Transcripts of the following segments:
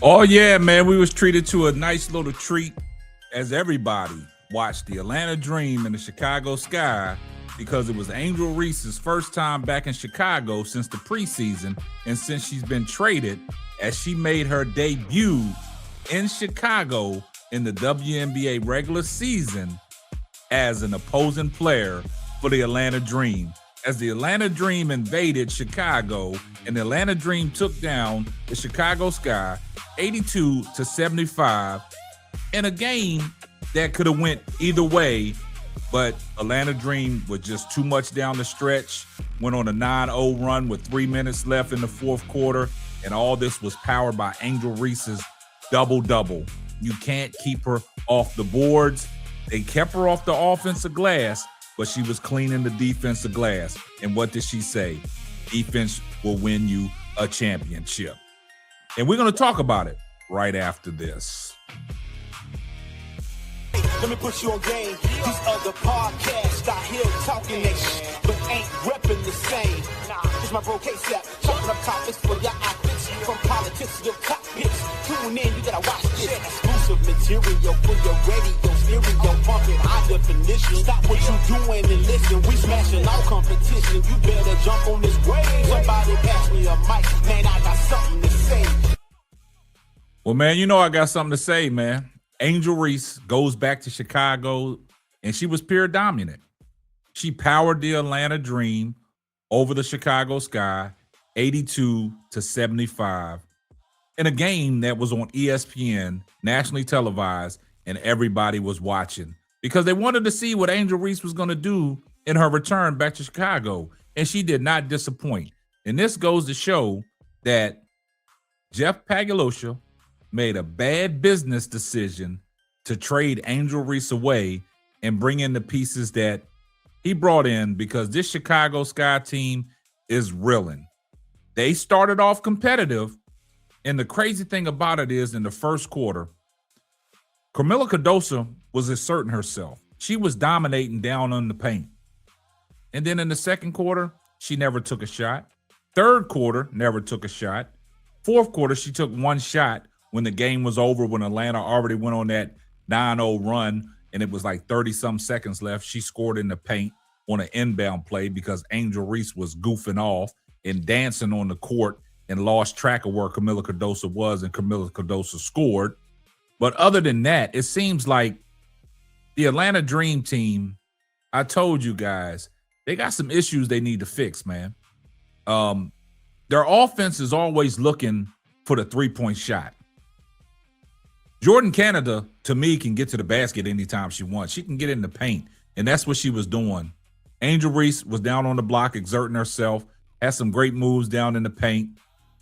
Oh yeah, man, we was treated to a nice little treat as everybody watched the Atlanta Dream in the Chicago Sky because it was Angel Reese's first time back in Chicago since the preseason and since she's been traded as she made her debut in Chicago in the WNBA regular season as an opposing player for the Atlanta Dream. As the Atlanta Dream invaded Chicago and the Atlanta Dream took down the Chicago Sky 82-75 in a game that could have went either way, but Atlanta Dream was just too much down the stretch, went on a 9-0 run with 3 minutes left in the fourth quarter, and all this was powered by Angel Reese's double-double. You can't keep her off the boards. They kept her off the offensive glass, but she was cleaning the defensive glass. And what did she say? Defense will win you a championship. And we're going to talk about it right after this. Let me put you on game. These other podcasts out here talking that shit, but ain't repping the same. It's my bro K-Sap, chopping up topics for your optics. From politics to your cockpits. Tune in, you gotta watch this. Exclusive material for your radio, stereo, pumping high definition. Stop what you doing and listen. We smashing all competition. You better jump on this wave. Somebody pass me a mic. Man, I got something to say. Well, man, you know I got something to say, man. Angel Reese goes back to Chicago, and she was pure dominant. She powered the Atlanta Dream over the Chicago Sky, 82-75, in a game that was on ESPN, nationally televised, and everybody was watching because they wanted to see what Angel Reese was going to do in her return back to Chicago, and she did not disappoint. And this goes to show that Jeff Pagliuca made a bad business decision to trade Angel Reese away and bring in the pieces that he brought in because this Chicago Sky team is reeling. They started off competitive, and the crazy thing about it is in the first quarter, Kamilla Cardoso was asserting herself. She was dominating down on the paint. And then in the second quarter, she never took a shot. Third quarter, never took a shot. Fourth quarter, she took one shot when the game was over, when Atlanta already went on that 9-0 run, and it was like 30-some seconds left. She scored in the paint on an inbound play because Angel Reese was goofing off and dancing on the court and lost track of where Kamilla Cardoso was, and Kamilla Cardoso scored. But other than that, it seems like the Atlanta Dream team, I told you guys, they got some issues they need to fix, man. Their offense is always looking for the three-point shot. Jordan Canada, to me, can get to the basket anytime she wants. She can get in the paint, and that's what she was doing. Angel Reese was down on the block, exerting herself, had some great moves down in the paint,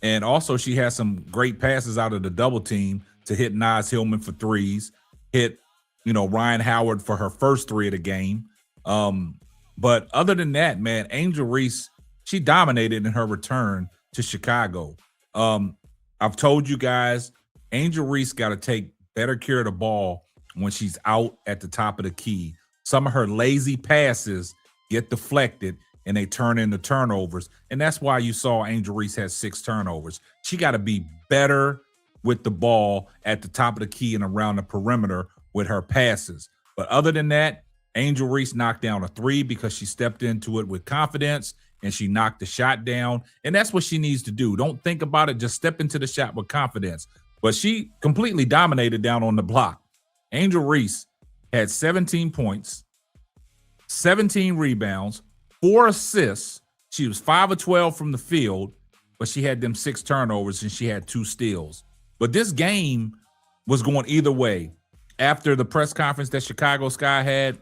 and also she had some great passes out of the double team to hit Naz Hillman for threes, hit, Ryan Howard for her first three of the game. But other than that, man, Angel Reese, she dominated in her return to Chicago. I've told you guys, Angel Reese got to take better care of the ball when she's out at the top of the key. Some of her lazy passes get deflected and they turn into turnovers. And that's why you saw Angel Reese had 6 turnovers. She got to be better with the ball at the top of the key and around the perimeter with her passes. But other than that, Angel Reese knocked down a 3 because she stepped into it with confidence and she knocked the shot down. And that's what she needs to do. Don't think about it. Just step into the shot with confidence. But she completely dominated down on the block. Angel Reese had 17 points, 17 rebounds, 4 assists. She was 5 of 12 from the field, but she had them 6 turnovers and she had 2 steals. But this game was going either way. After the press conference that Chicago Sky had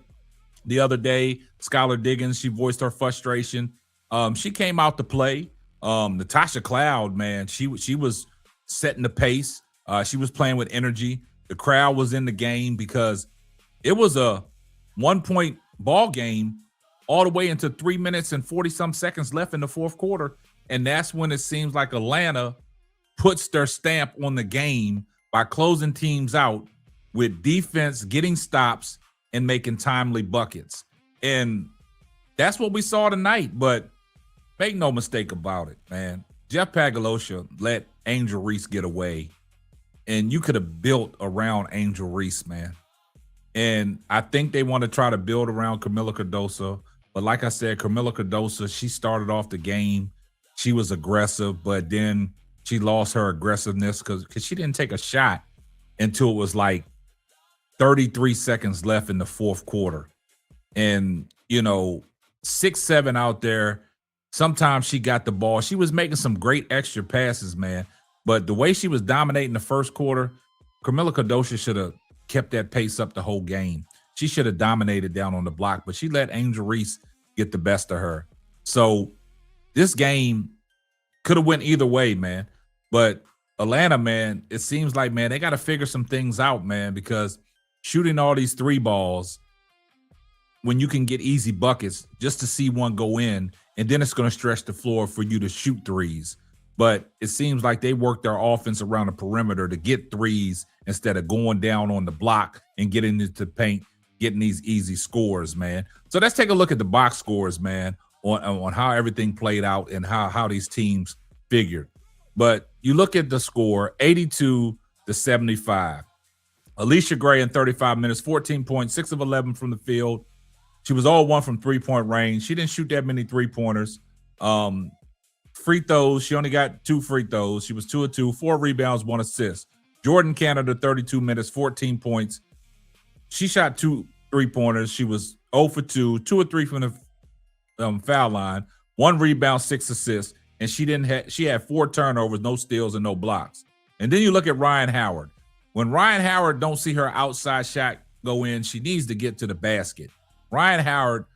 the other day, Skylar Diggins, she voiced her frustration. She came out to play. Natasha Cloud, man, she was setting the pace. She was playing with energy. The crowd was in the game because it was a 1-point ball game all the way into 3 minutes and 40-some seconds left in the fourth quarter. And that's when it seems like Atlanta puts their stamp on the game by closing teams out with defense, getting stops, and making timely buckets. And that's what we saw tonight. But make no mistake about it, man. Jeff Pagliuca let Angel Reese get away. and you could have built around Angel Reese, man. And I think they want to try to build around Camila Cardoso. But like I said, Camila Cardoso, she started off the game. She was aggressive, but then she lost her aggressiveness because she didn't take a shot until it was like 33 seconds left in the fourth quarter. And, 6'7" out there. Sometimes she got the ball. She was making some great extra passes, man. But the way she was dominating the first quarter, Camila Cardoso should have kept that pace up the whole game. She should have dominated down on the block, but she let Angel Reese get the best of her. So this game could have went either way, man. But Atlanta, man, it seems like, man, they got to figure some things out, man, because shooting all these three balls when you can get easy buckets just to see one go in, and then it's going to stretch the floor for you to shoot threes. But it seems like they work their offense around the perimeter to get threes instead of going down on the block and getting into the paint, getting these easy scores, man. So let's take a look at the box scores, man, on how everything played out and how these teams figured. But you look at the score, 82-75. Alicia Gray in 35 minutes, 14 points, 6 of 11 from the field. She was all 1 from three-point range. She didn't shoot that many three-pointers. Free throws, she only got 2 free throws. She was 2 of 2, 4 rebounds, 1 assist. Jordan Canada, 32 minutes, 14 points. She shot 2 3-pointers. She was 0 for 2, 2 or 3 from the foul line, 1 rebound, 6 assists, and she had 4 turnovers, no steals, and no blocks. And then you look at Ryan Howard. When Ryan Howard don't see her outside shot go in, she needs to get to the basket. Ryan Howard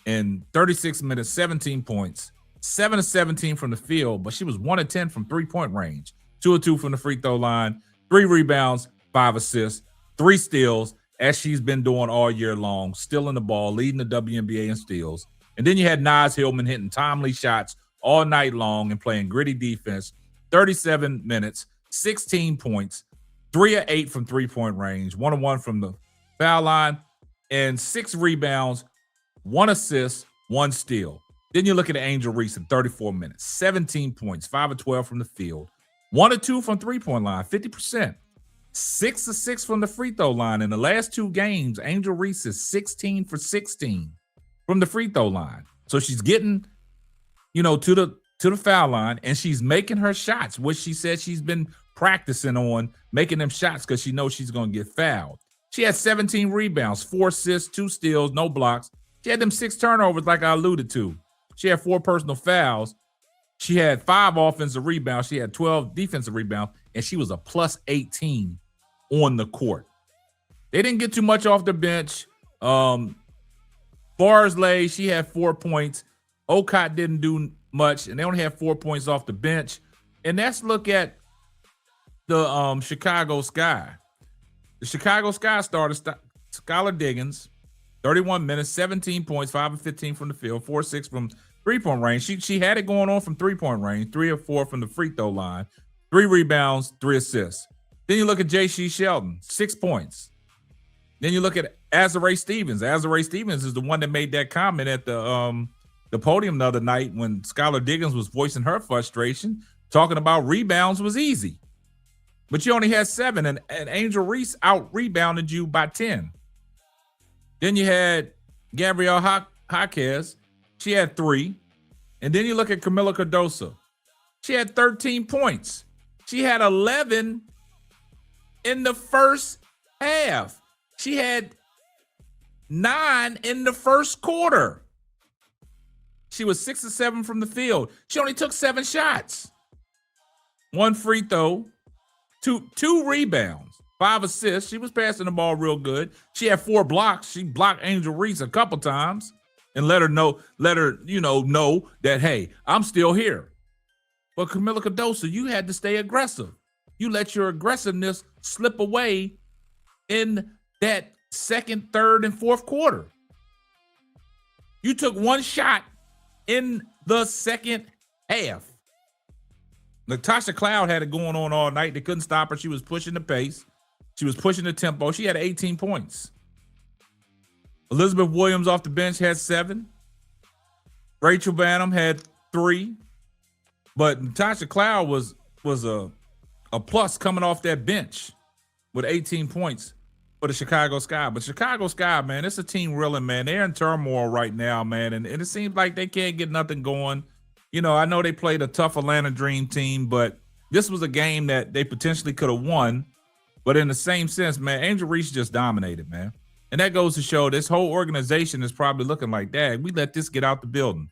in 36 minutes, 17 points, 7 of 17 from the field, but she was 1 of 10 from three-point range, 2 of 2 from the free throw line, 3 rebounds, 5 assists, 3 steals, as she's been doing all year long, stealing the ball, leading the WNBA in steals. And then you had Naz Hillman hitting timely shots all night long and playing gritty defense, 37 minutes, 16 points, 3 of 8 from three-point range, 1 of 1 from the foul line, and 6 rebounds, 1 assist, 1 steal. Then you look at Angel Reese in 34 minutes, 17 points, 5 of 12 from the field, 1 of 2 from three-point line, 50%, 6 of 6 from the free throw line. In the last 2 games, Angel Reese is 16 for 16 from the free throw line. So she's getting, to the foul line, and she's making her shots, which she said she's been practicing on making them shots because she knows she's going to get fouled. She had 17 rebounds, 4 assists, 2 steals, no blocks. She had them 6 turnovers like I alluded to. She had 4 personal fouls. She had 5 offensive rebounds. She had 12 defensive rebounds, and she was a plus 18 on the court. They didn't get too much off the bench. Barsley, she had 4 points. Okot didn't do much, and they only had 4 points off the bench. And let's look at the Chicago Sky. The Chicago Sky started Skylar Diggins, 31 minutes, 17 points, 5 of 15 from the field, 4 6 from three-point range. She had it going on from three-point range, 3 of 4 from the free throw line, 3 rebounds, 3 assists. Then you look at J.C. Sheldon, 6 points. Then you look at Azurá Stevens. Azurá Stevens is the one that made that comment at the podium the other night when Skylar Diggins was voicing her frustration, talking about rebounds was easy. But you only had 7, and Angel Reese out-rebounded you by 10. Then you had Gabrielle Jaquez. She had 3. And then you look at Camila Cardoso. She had 13 points. She had 11 in the first half. She had 9 in the first quarter. She was 6 of 7 from the field. She only took 7 shots. 1 free throw. Two rebounds, 5 assists. She was passing the ball real good. She had 4 blocks. She blocked Angel Reese a couple times and let her know that, hey, I'm still here. But Camila Cardoso, you had to stay aggressive. You let your aggressiveness slip away in that second, third, and fourth quarter. You took 1 shot in the second half. Natasha Cloud had it going on all night. They couldn't stop her. She was pushing the pace. She was pushing the tempo. She had 18 points. Elizabeth Williams off the bench had 7. Rachel Banham had 3. But Natasha Cloud was a a plus coming off that bench with 18 points for the Chicago Sky. But Chicago Sky, man, it's a team reeling, man. They're in turmoil right now, man. And it seems like they can't get nothing going. You know, I know they played a tough Atlanta Dream team, but this was a game that they potentially could have won. But in the same sense, man, Angel Reese just dominated, man. And that goes to show this whole organization is probably looking like, dad, we let this get out the building.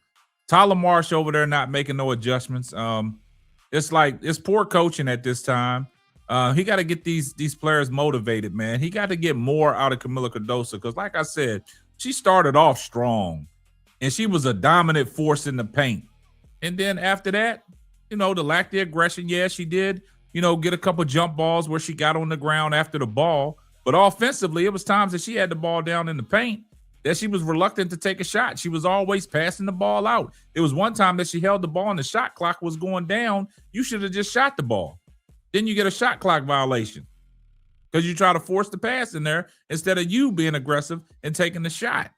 Tyler Marsh over there not making no adjustments. It's like it's poor coaching at this time. He got to get these players motivated, man. He got to get more out of Camila Cardoso because, like I said, she started off strong, and she was a dominant force in the paint. And then after that, you know, the lack of aggression, yeah, she did, you know, get a couple jump balls where she got on the ground after the ball. But offensively, it was times that she had the ball down in the paint that she was reluctant to take a shot. She was always passing the ball out. It was one time that she held the ball and the shot clock was going down. You should have just shot the ball. Then you get a shot clock violation because you try to force the pass in there instead of you being aggressive and taking the shot.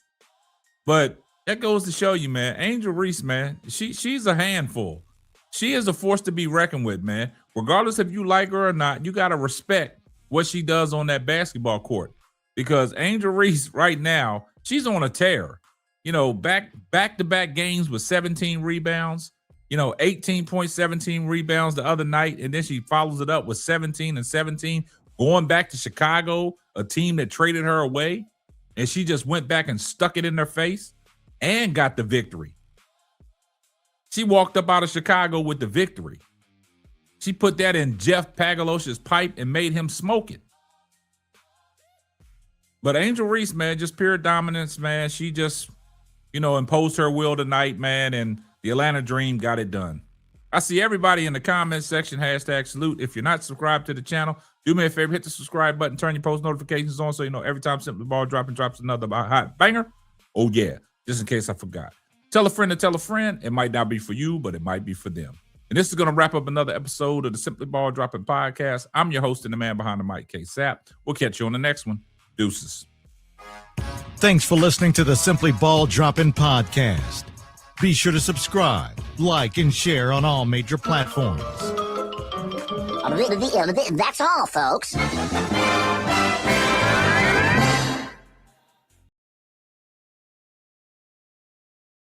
But that goes to show you, man, Angel Reese, man, she's a handful. She is a force to be reckoned with, man. Regardless if you like her or not, you got to respect what she does on that basketball court because Angel Reese right now, she's on a tear. You know, back-to-back games with 17 rebounds, you know, 18.17 rebounds the other night, and then she follows it up with 17 and 17, going back to Chicago, a team that traded her away, and she just went back and stuck it in their face and got the victory. She walked up out of Chicago with the victory. She put that in Jeff Pagalos's pipe and made him smoke it. But Angel Reese, man, just pure dominance, man. She just, you know, imposed her will tonight, man, and the Atlanta Dream got it done. I see everybody in the comment section, #salute. If you're not subscribed to the channel, do me a favor, hit the subscribe button, turn your post notifications on so you know every time Simply Ball drops another hot banger. Oh, yeah, just in case I forgot. Tell a friend to tell a friend. It might not be for you, but it might be for them. And this is going to wrap up another episode of the Simply Ball Dropping Podcast. I'm your host and the man behind the mic, K-Sap. We'll catch you on the next one. Deuces. Thanks for listening to the Simply Ball Dropping Podcast. Be sure to subscribe, like, and share on all major platforms. That's all, folks.